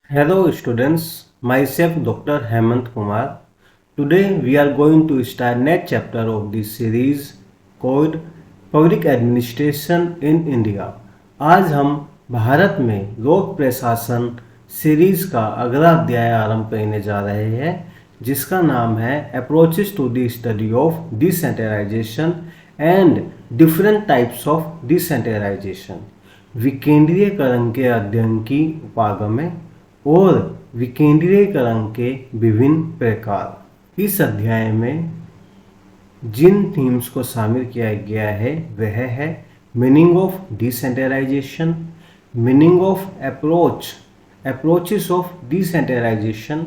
Hello students, myself Dr. Hemant Kumar. Today we are going to start next chapter of this series called Public Administration in India. आज हम भारत में लोक प्रशासन series का अगला अध्याय आरंभ करने जा रहे हैं जिसका नाम है approaches to the study of decentralisation and different types of decentralisation. विकेंद्रीयकरण के अध्ययन की उपागमें और विकेंद्रीयकरण के विभिन्न प्रकार। इस अध्याय में जिन थीम्स को शामिल किया गया है वह है meaning of decentralisation, meaning of approaches of decentralisation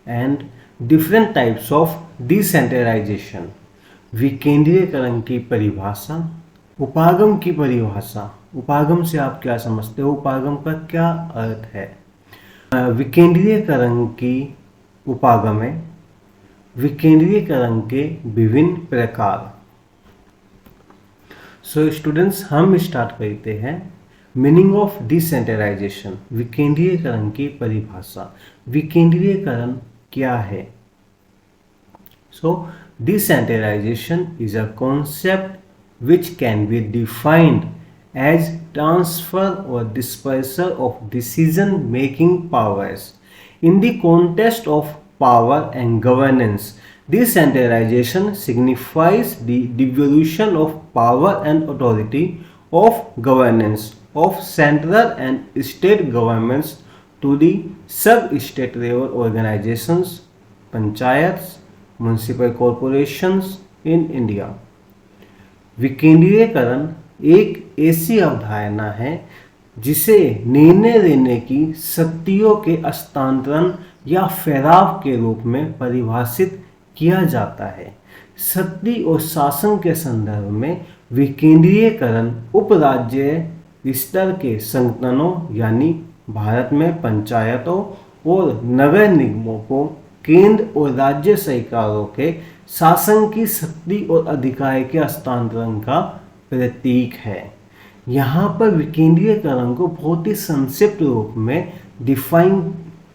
and different types of decentralisation. विकेंद्रीयकरण की परिभाषा, उपागम की परिभाषा। उपागम से आप क्या समझते हो, उपागम का क्या अर्थ है। विकेंद्रीयकरण की उपागमें, विकेंद्रीयकरण के विभिन्न प्रकार। सो स्टूडेंट्स, हम स्टार्ट करते हैं मीनिंग ऑफ डिसेंट्रलाइजेशन, विकेंद्रीयकरण की परिभाषा। विकेंद्रीयकरण क्या है? So decentralisation is a concept which can be defined as transfer or dispersal of decision making powers in the context of power and governance. Decentralization signifies the devolution of power and authority of governance of central and state governments to the sub-state level organizations, panchayats, municipal corporations in India. विकेंद्रीयकरण एक ऐसी अवधारणा है जिसे निर्णय लेने की शक्तियों के हस्तांतरण या फैलाव के रूप में परिभाषित किया जाता है। शक्ति और शासन के संदर्भ में विकेंद्रीयकरण उपराज्य स्तर के संगठनों यानी भारत में पंचायतों और नगर निगमों को केंद्र और राज्य सरकारों के शासन की शक्ति और अधिकार के हस्तांतरण का प्रतीक है। यहाँ पर विकेंद्रीयकरण को बहुत ही संक्षिप्त रूप में डिफाइन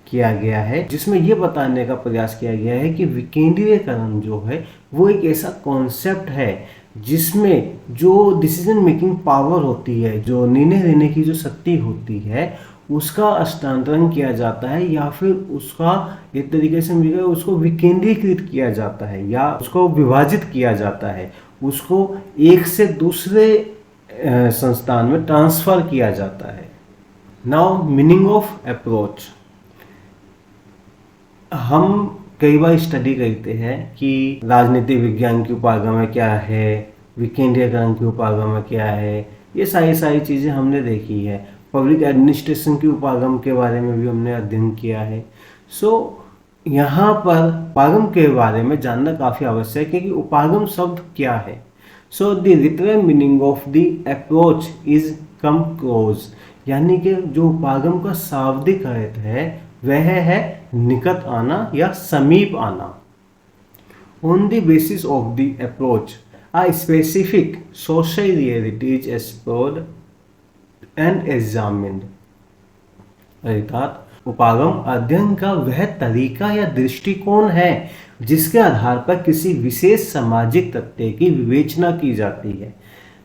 किया गया है, जिसमें यह बताने का प्रयास किया गया है कि विकेंद्रीयकरण जो है वो एक ऐसा कॉन्सेप्ट है जिसमें जो डिसीजन मेकिंग पावर होती है, जो निर्णय लेने की जो शक्ति होती है, उसका हस्तांतरण किया जाता है या फिर उसका एक तरीके से मिलेगा उसको विकेंद्रीकृत किया जाता है या उसको विभाजित किया जाता है, उसको एक से दूसरे संस्थान में ट्रांसफर किया जाता है। Now meaning of approach. हम कई बार स्टडी करते हैं कि राजनीतिक विज्ञान की उपागम क्या है, विकेंद्रीयकरण की उपागम क्या है, ये सारी चीज़ें हमने देखी है। पब्लिक एडमिनिस्ट्रेशन की उपागम के बारे में भी हमने अध्ययन किया है। यहाँ पर उपागम के बारे में जानना काफ़ी आवश्यक है कि उपागम शब्द क्या है। The literal meaning of the approach is come close, यानी कि जो उपागम का शाब्दिक अर्थ है वह है निकट आना या समीप आना। On the basis of the approach a specific social reality is explored and examined। अर्थात उपागम अध्ययन का वह तरीका या दृष्टिकोण है जिसके आधार पर किसी विशेष सामाजिक तथ्य की विवेचना की जाती है।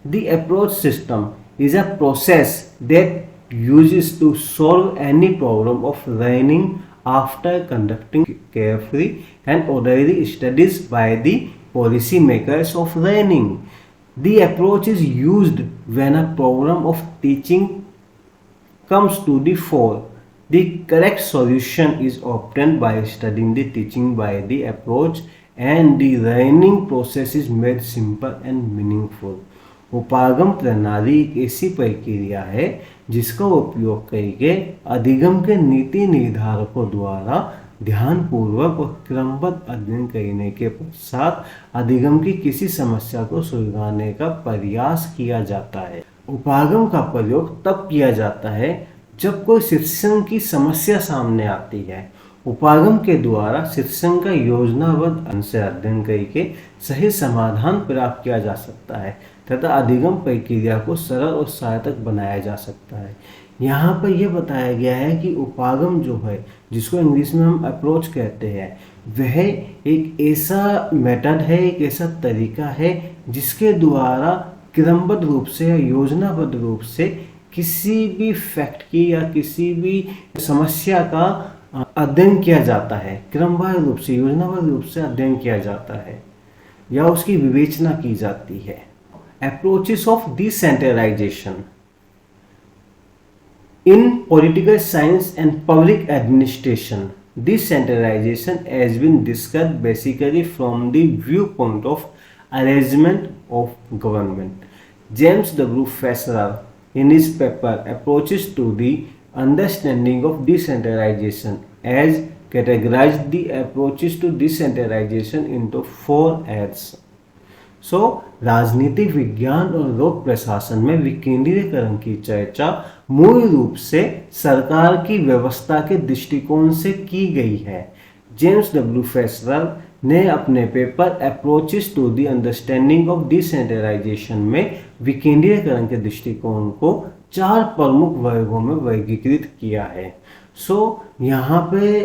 The approach system is a process that uses to solve any problem of learning after conducting carefully and orderly studies by the policy makers of learning. The approach is used when a problem of teaching comes to the fore. The correct solution is obtained by studying the teaching by the approach and the learning process is made simple and meaningful. उपागम प्रणाली एक ऐसी प्रक्रिया है जिसका उपयोग करके अधिगम के नीति निर्धारकों द्वारा ध्यानपूर्वक और क्रमबद्ध अध्ययन करने के पश्चात अधिगम की किसी समस्या को सुलझाने का प्रयास किया जाता है। उपागम का प्रयोग तब किया जाता है जब कोई शिक्षण की समस्या सामने आती है। उपागम के द्वारा शिक्षण का योजनाबद्ध ढंग से अध्ययन करके सही समाधान प्राप्त किया जा सकता है तथा अधिगम प्रक्रिया को सरल और सार्थक बनाया जा सकता है। यहाँ पर यह बताया गया है कि उपागम जो है, जिसको इंग्लिश में हम अप्रोच कहते हैं, वह एक ऐसा मेथड है, एक ऐसा तरीका है जिसके द्वारा क्रमबद्ध रूप से या योजनाबद्ध रूप से किसी भी फैक्ट की या किसी भी समस्या का अध्ययन किया जाता है, क्रमबद्ध रूप से योजनाबद्ध रूप से अध्ययन किया जाता है या उसकी विवेचना की जाती है। Approaches of decentralization in political science and public administration, decentralization has been discussed basically from the viewpoint of arrangement of government. James W. Fessler, in his paper Approaches to the Understanding of Decentralization, has categorized the approaches to decentralization into 4 R's. सो राजनीतिक विज्ञान और लोक प्रशासन में विकेंद्रीकरण की चर्चा मूल रूप से सरकार की व्यवस्था के दृष्टिकोण से की गई है। जेम्स डब्ल्यू फेसलर ने अपने paper approaches to the understanding of decentralization में विकेंद्रीकरण के दृष्टिकोण को 4 प्रमुख वर्गों में वर्गीकृत किया है। सो यहाँ पे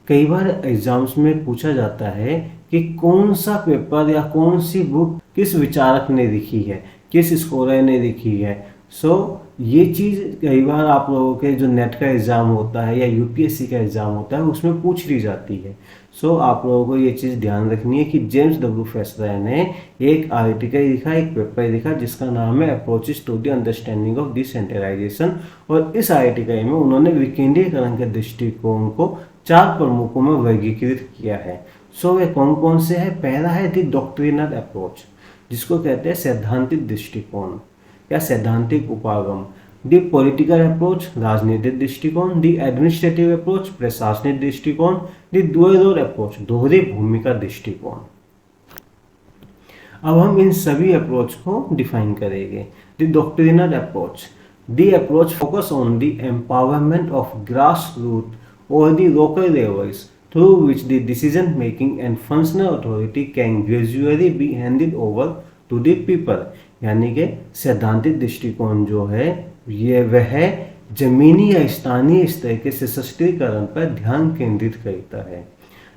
कई बार एग्जाम्स में पूछा जाता है कि कौन सा पेपर या कौन सी बुक किस विचारक ने लिखी है, किस स्कॉलर ने लिखी है। सो ये चीज़ कई बार आप लोगों के जो नेट का एग्ज़ाम होता है या यूपीएससी का एग्ज़ाम होता है उसमें पूछ ली जाती है। सो आप लोगों को ये चीज़ ध्यान रखनी है कि जेम्स डब्ल्यू फेसलर ने एक आर्टिकल लिखा, एक पेपर लिखा जिसका नाम है approaches to the understanding of decentralization, और इस आर्टिकल में उन्होंने विकेंद्रीकरण के दृष्टिकोण को 4 प्रमुखों में वर्गीकृत किया है। सो वे कौन कौन से हैं? पहला है द डॉक्ट्रिनल अप्रोच, जिसको कहते हैं सैद्धांतिक दृष्टिकोण या सैद्धांतिक उपागम। द पॉलिटिकल अप्रोच, राजनीतिक दृष्टिकोण। द एडमिनिस्ट्रेटिव अप्रोच, प्रशासनिक दृष्टिकोण। द डुअल रोल अप्रोच, दोहरी भूमिका दृष्टिकोण। अब हम इन सभी अप्रोच को डिफाइन करेंगे। The doctrinal approach, the approach focus on the empowerment of grass root और the local levels through which the decision making and functional authority can gradually be handed over to the people। यानी कि सैद्धांतिक दृष्टिकोण जो है ये वह जमीनी या स्थानीय स्तर के सशक्तिकरण पर ध्यान केंद्रित करता है,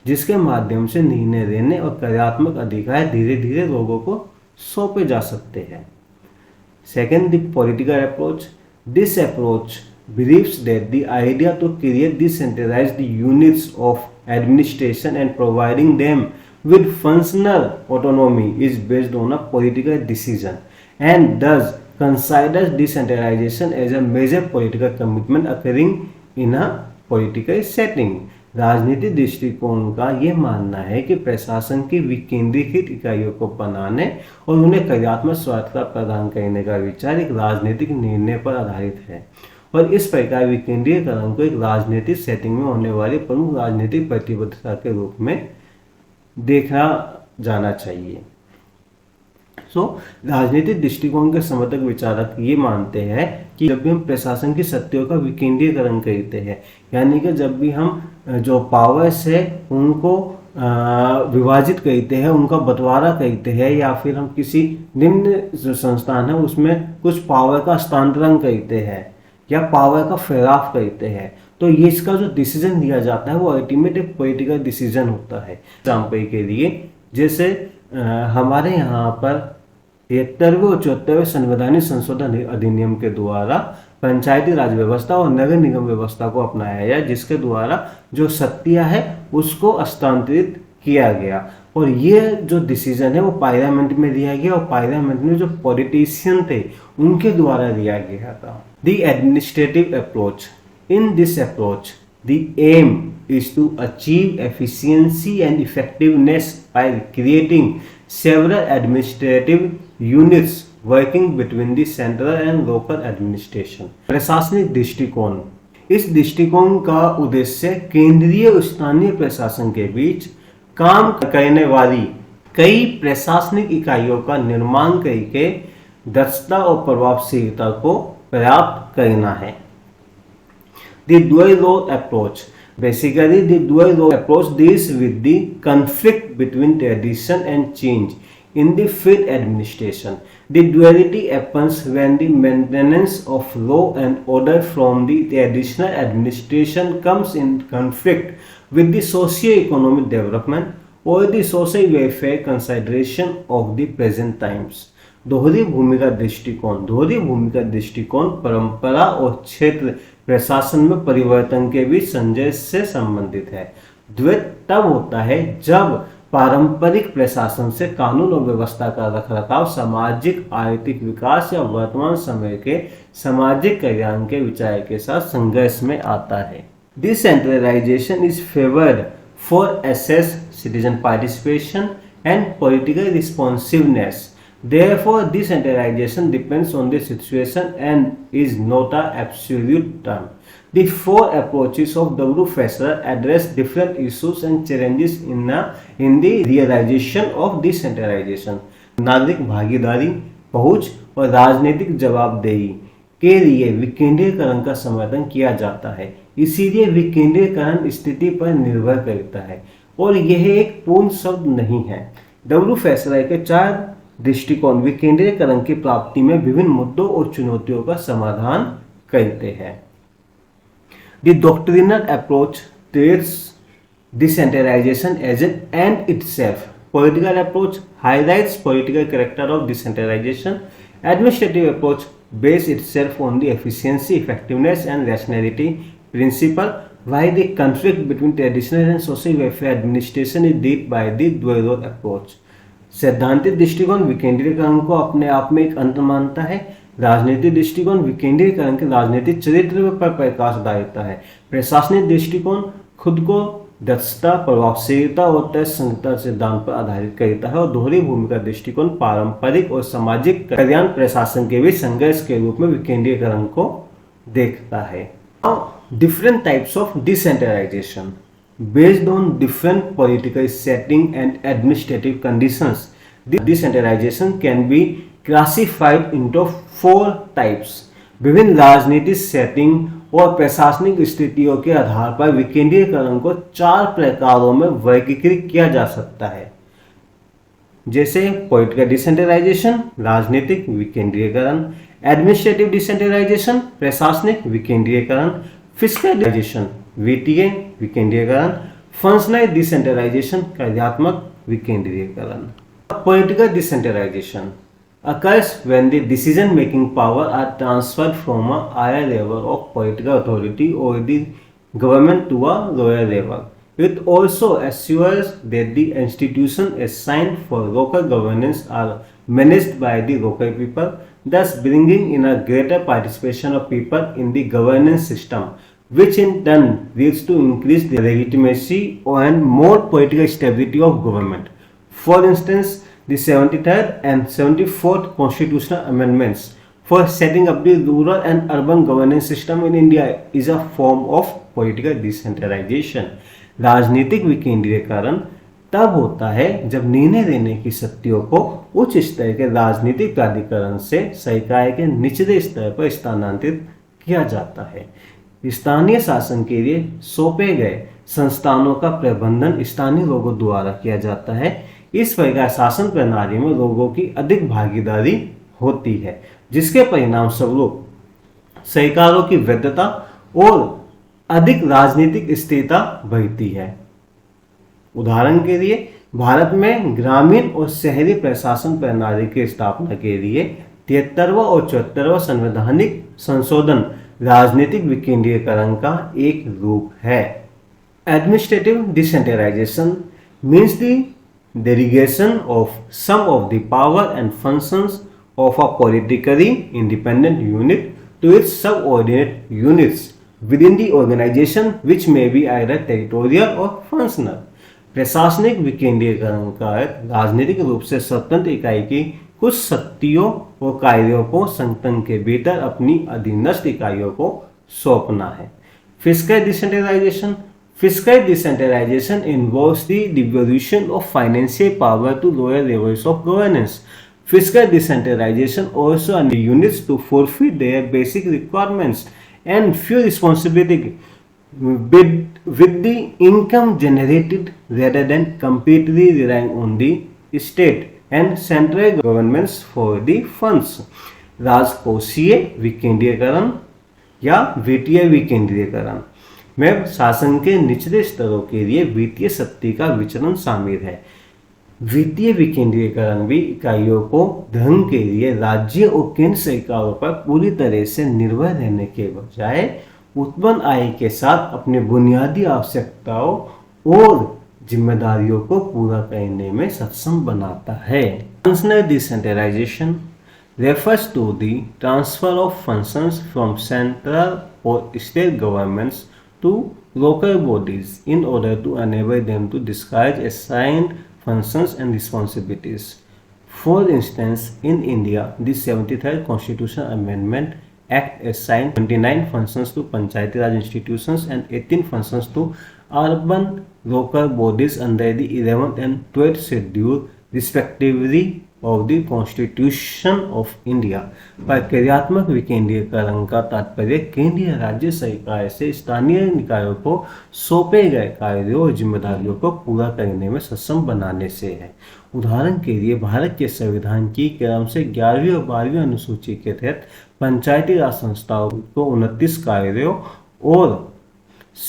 जिसके माध्यम से निर्णय लेने और कार्यात्मक अधिकार धीरे धीरे लोगों को सौंपे जा सकते हैं। Second, the political approach. This approach believes that the idea to create decentralized units of administration and providing them with functional autonomy is based on a political decision and thus considers decentralization as a major political commitment occurring in a political setting। राजनीतिक दृष्टिकोण का यह मानना है कि प्रशासन की विकेंद्रीकृत इकाइयों को बनाने और उन्हें कार्यात्मक स्वायत्तता प्रदान करने का विचार एक राजनीतिक निर्णय पर आधारित है, और इस प्रकार विकेंद्रीकरण को एक राजनीतिक सेटिंग में होने वाली प्रमुख राजनीतिक प्रतिबद्धता के रूप में देखा जाना चाहिए। राजनीतिक दृष्टिकोण के समर्थक विचारक ये मानते हैं कि जब भी हम प्रशासन की शक्तियों का विकेंद्रीकरण करते हैं, यानी कि जब भी हम जो पावर्स है उनको विभाजित करते हैं, उनका बंटवारा करते हैं, या फिर हम किसी निम्न जो संस्थान है उसमें कुछ पावर का हस्तांतरण करते हैं या पावर का फैलाव करते हैं, तो ये इसका जो डिसीजन लिया जाता है वो अल्टीमेट एक पॉलिटिकल डिसीजन होता है। एग्जाम्पल के लिए जैसे हमारे यहाँ पर 73वें और 74वें संवैधानिक संशोधन अधिनियम के द्वारा पंचायती राज व्यवस्था और नगर निगम व्यवस्था को अपनाया गया, जिसके द्वारा जो शक्तियाँ है उसको हस्तांतरित किया गया, और ये जो डिसीजन है वो पार्लियामेंट में लिया गया, और पार्लियामेंट में जो पॉलिटिशियन थे उनके द्वारा लिया गया था। The administrative approach, in this approach the aim is to achieve efficiency and effectiveness by creating several administrative units working between the central and local administration। प्रशासनिक दृष्टिकोण, इस दृष्टिकोण का उद्देश्य केंद्रीय और स्थानीय प्रशासन के बीच काम करने वाली कई प्रशासनिक इकाइयों का निर्माण करके दक्षता और प्रभावशीलता को प्राप्त करना है। The dual role approach, basically the dual role approach deals with the conflict between tradition and change in the field administration. The duality happens when the maintenance of law and order from the traditional administration comes in conflict with the socio-economic development or the social welfare consideration of the present times. दोहरी भूमिका दृष्टिकोण परंपरा और क्षेत्र प्रशासन में परिवर्तन के बीच संघर्ष से संबंधित है। द्वैत तब होता है जब पारंपरिक प्रशासन से कानून और व्यवस्था का रखरखाव सामाजिक आर्थिक विकास या वर्तमान समय के सामाजिक कल्याण के विचार के साथ संघर्ष में आता है। Decentralization is favoured for access citizen participation and political responsiveness. Therefore, decentralization depends on the situation and is not an absolute term. The four approaches of W. Fessler address different issues and challenges in the realization of decentralization. नागरिक भागीदारी, पहुंच और राजनीतिक जवाबदेही के लिए विकेंद्रीकरण का समर्थन किया जाता है। इसीलिए विकेंद्रीकरण स्थिति पर निर्भर करता है और यह एक पूर्ण शब्द नहीं है। W. Fessler के 4 दृष्टिकोण विकेंद्रीकरण की प्राप्ति में विभिन्न मुद्दों और चुनौतियों का समाधान करते हैं। The doctrinal approach treats decentralization as an end itself. Political approach highlights political character of decentralization. Administrative approach bases itself on the efficiency, effectiveness, and rationality principle, while the conflict between traditional and social welfare administration is dealt by the dual approach. सैद्धांतिक दृष्टिकोण विकेंद्रीकरण को अपने आप में एक अंत मानता है। राजनीतिक दृष्टिकोण विकेंद्रीकरण के राजनीतिक चरित्र पर प्रकाश डालता है। प्रशासनिक दृष्टिकोण खुद को दक्षता, प्रभावशीलता और तर्कसंगतता सिद्धांत पर आधारित करता है और दोहरी भूमिका दृष्टिकोण पारंपरिक और सामाजिक कल्याण प्रशासन के बीच संघर्ष के रूप में विकेंद्रीकरण को देखता है। Different types of decentralization based on different political setting and administrative conditions. Decentralization can be classified into 4 types. विभिन्न राजनीतिक सेटिंग और प्रशासनिक स्थितियों के आधार पर विकेंद्रीकरण को 4 प्रकारों में वर्गीकृत किया जा सकता है, जैसे पॉलिटिकल डिसेंट्रलाइजेशन राजनीतिक विकेंद्रीकरण, एडमिनिस्ट्रेटिव डिसेंट्रलाइजेशन प्रशासनिक विकेंद्रीकरण, फिस्कलाइजेशन वित्तीय विकेंद्रीकरण, फंक्शनल डिसेंट्रलाइजेशन कार्यात्मक विकेंद्रीकरण। Political decentralization occurs when the decision making power are transferred from a higher level of political authority or the government to a lower level. It also assures that the institutions assigned for local governance are managed by the local people, thus bringing in a greater participation of people in the governance system, which in turn leads to increased legitimacy and more political stability of government. For instance, the 73rd and 74th constitutional amendments for setting up the rural and urban governance system in India is a form of political decentralization. राजनीतिक विकेंद्रीकरण तब होता है जब निर्णय लेने की शक्तियों को उच्च स्तर के राजनीतिक प्राधिकरण से सरकार के निचले स्तर पर स्थानांतरित किया जाता है। स्थानीय शासन के लिए सौंपे गए संस्थानों का प्रबंधन स्थानीय लोगों द्वारा किया जाता है। इस प्रकार शासन प्रणाली में लोगों की अधिक भागीदारी होती है, जिसके परिणाम स्वरूप सरकारों की वैधता और अधिक राजनीतिक स्थिरता बढ़ती है। उदाहरण के लिए भारत में ग्रामीण और शहरी प्रशासन प्रणाली की स्थापना के लिए 73वां और 74वां संवैधानिक संशोधन राजनीतिक विकेंद्रीकरण का एक रूप है। Administrative decentralization means the delegation of some of the power and functions of a politically independent unit to its subordinate units within the organization, which may be either territorial or functional. प्रशासनिक विकेंद्रीकरण का राजनीतिक रूप से स्वतंत्र इकाई की कुछ शक्तियों और कार्यों को संगठन के भीतर अपनी अधीनस्थ इकाइयों को सौंपना है। Fiscal decentralization Fiscal decentralization involves the devolution of financial power to lower levels of governance. Fiscal decentralization also allows units to fulfill their basic requirements and feel responsibility with the income generated rather than completely relying on the state. And central governments for the funds. राजकोषीय विकेंद्रीकरण या वित्तीय विकेंद्रीकरण में शासन के निचले स्तरों के लिए वित्तीय शक्ति का विचरण शामिल है। वित्तीय विकेंद्रीकरण भी इकाइयों को धन के लिए राज्य और केंद्र सरकारों पर पूरी तरह से निर्भर रहने के बजाय उत्पन्न आय के साथ अपनी बुनियादी आवश्यकताओं और जिम्मेदारियों को पूरा करने में सक्षम बनाता है। Functional decentralization refers to the transfer of functions from central or state governments to local bodies in order to enable them to discharge assigned functions and responsibilities. For instance, in India, the 73rd Constitutional Amendment Act assigned 29 functions to Panchayati Raj institutions and 18 functions to urban local bodies under the 11th and 12th schedule respectively of the Constitution of India। प्रक्रियात्मक विकेंद्रीकरण का तात्पर्य केंद्रीय राज्य सरकार से स्थानीय निकायों को सौंपे गए कार्यों और जिम्मेदारियों को पूरा करने में सक्षम बनाने से है। उदाहरण के लिए भारत के संविधान की क्रम से 11वीं और 12वीं अनुसूची के तहत पंचायती राज संस्थाओं को 29 कार्यों और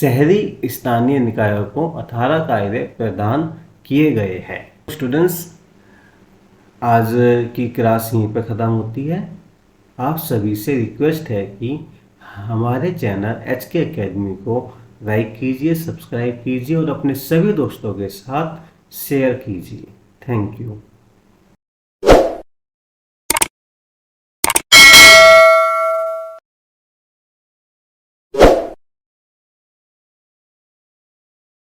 शहरी स्थानीय निकायों को 18 कार्य प्रदान किए गए हैं। स्टूडेंट्स, आज की क्लास यहीं पर ख़त्म होती है। आप सभी से रिक्वेस्ट है कि हमारे चैनल HK Academy को लाइक कीजिए, सब्सक्राइब कीजिए और अपने सभी दोस्तों के साथ शेयर कीजिए। Thank you.